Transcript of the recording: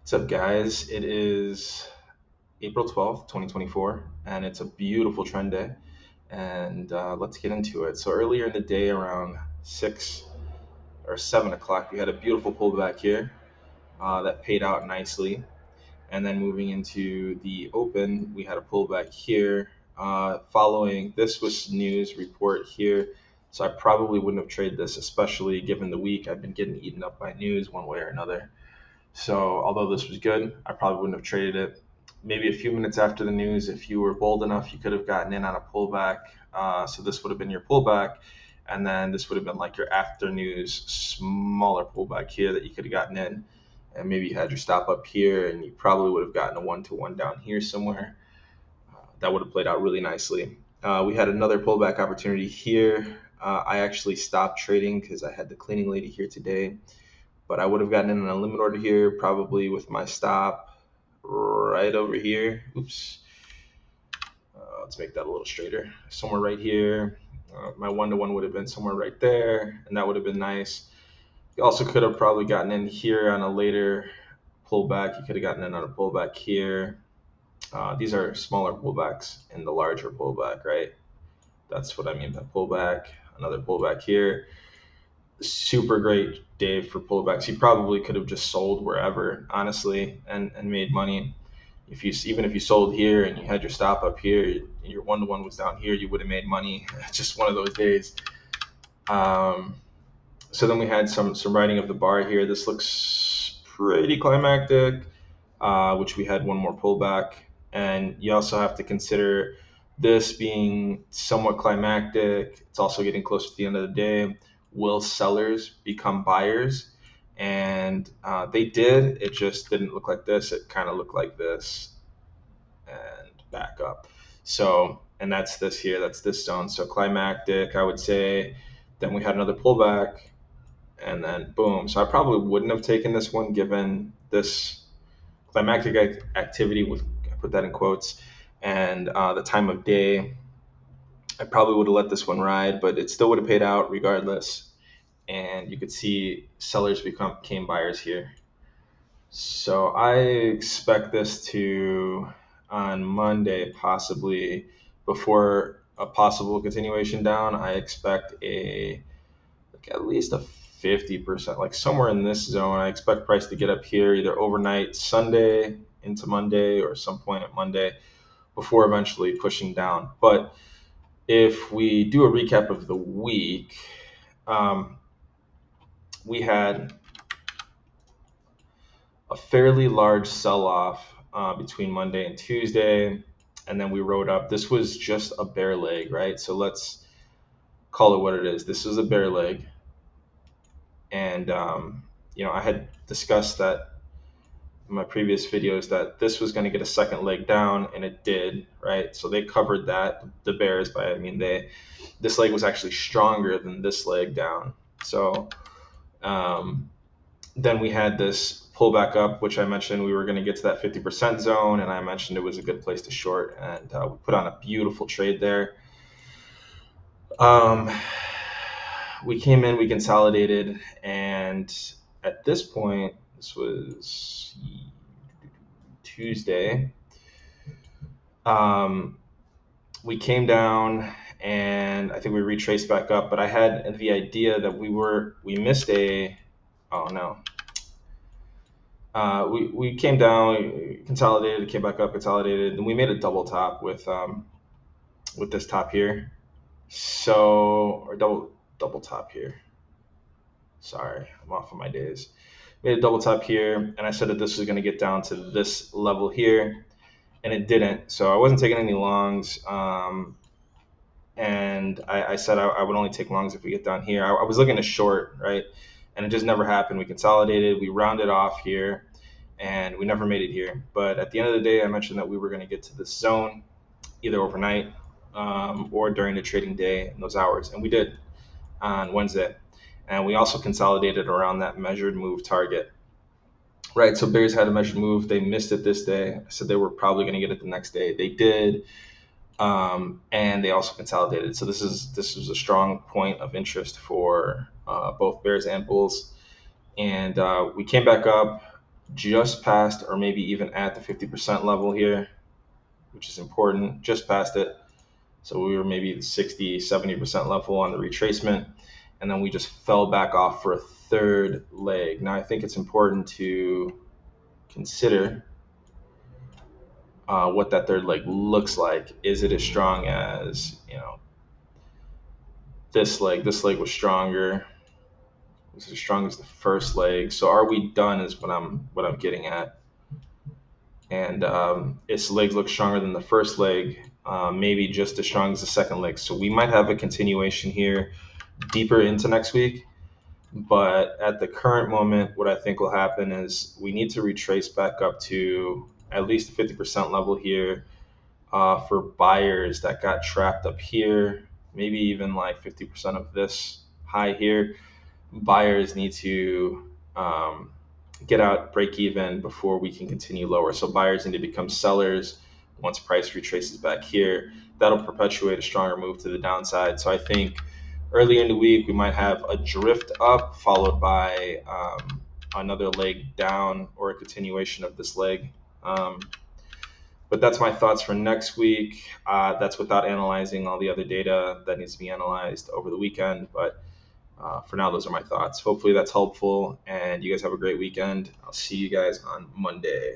What's up, guys? It is April 12th, 2024, and it's a beautiful trend day. And let's get into it. So, earlier in the day, around 6 or 7 o'clock, we had a beautiful pullback here that paid out nicely. And then moving into the open, we had a pullback here. Following this was news report here. So, I probably wouldn't have traded this, especially given the week. I've been getting eaten up by news one way or another. So although this was good, I probably wouldn't have traded it. Maybe a few minutes after the news, if you were bold enough, you could have gotten in on a pullback. So this would have been your pullback, and then this would have been like your after news smaller pullback here that you could have gotten in, and maybe you had your stop up here, and you probably would have gotten a 1-to-1 down here somewhere. That would have played out really nicely. We had another pullback opportunity here. I actually stopped trading because I had the cleaning lady here today, but I would have gotten in on a limit order here, probably with my stop right over here. Oops. Let's make that a little straighter. Somewhere right here. My 1-to-1 would have been somewhere right there, and that would have been nice. You also could have probably gotten in here on a later pullback. You could have gotten in on a pullback here. These are smaller pullbacks in the larger pullback, right? That's what I mean by pullback. Another pullback here. Super great day for pullbacks. You probably could have just sold wherever, honestly, and made money. Even if you sold here and you had your stop up here, and your 1-to-1 was down here, you would have made money. Just one of those days. So then we had some writing of the bar here. This looks pretty climactic, which we had one more pullback, and you also have to consider this being somewhat climactic. It's also getting close to the end of the day. Will sellers become buyers? And they did. It just didn't look like this. It kind of looked like this and back up. So, and that's this here. That's this zone. So climactic, I would say. Then we had another pullback, and then boom. So I probably wouldn't have taken this one given this climactic activity. With I put that in quotes, and the time of day. I probably would have let this one ride, but it still would have paid out regardless. And you could see sellers became buyers here. So I expect this to, on Monday, possibly before a possible continuation down, I expect at least a 50%, like somewhere in this zone. I expect price to get up here either overnight Sunday into Monday or some point at Monday before eventually pushing down. But if we do a recap of the week, we had a fairly large sell-off between Monday and Tuesday, and then we rode up. This was just a bear leg, right? So let's call it what it is. This was a bear leg, and I had discussed that in my previous videos that this was going to get a second leg down, and it did, right? So they covered that. The bears, by I mean this leg was actually stronger than this leg down. So then we had this pullback up, which I mentioned we were going to get to that 50% zone, and I mentioned it was a good place to short, and we put on a beautiful trade there. We came in, we consolidated, and at this point, this was Tuesday, we came down, and I think we retraced back up, but I had the idea that we missed oh no. We came down, we consolidated, came back up, consolidated, and we made a double top with this top here. So, or double top here. Sorry, I'm off of my days. Made a double top here, and I said that this was going to get down to this level here, and it didn't. So I wasn't taking any longs, and I said I would only take longs if we get down here. I was looking to short, right? And it just never happened. We consolidated, we rounded off here, and we never made it here. But at the end of the day, I mentioned that we were going to get to this zone either overnight or during the trading day in those hours, and we did on Wednesday. And we also consolidated around that measured move target. Right, so bears had a measured move. They missed it this day. I said they were probably going to get it the next day. They did, and they also consolidated. So this was a strong point of interest for both bears and bulls. And we came back up. just past or maybe even at the 50% level here, which is important, just past it. So we were maybe the 60, 70% level on the retracement, and then we just fell back off for a third leg. Now I think it's important to consider what that third leg looks like. Is it as strong as, this leg? This leg was stronger. It was as strong as the first leg. So are we done? Is what I'm getting at. And its legs look stronger than the first leg, maybe just as strong as the second leg. So we might have a continuation here deeper into next week. But at the current moment, what I think will happen is we need to retrace back up to at least the 50% level here for buyers that got trapped up here, maybe even like 50% of this high here. Buyers need to get out, break even before we can continue lower. So buyers need to become sellers once price retraces back here. That'll perpetuate a stronger move to the downside. So I think earlier in the week we might have a drift up followed by another leg down or a continuation of this leg. But that's my thoughts for next week. That's without analyzing all the other data that needs to be analyzed over the weekend. But for now, those are my thoughts. Hopefully that's helpful, and you guys have a great weekend. I'll see you guys on Monday.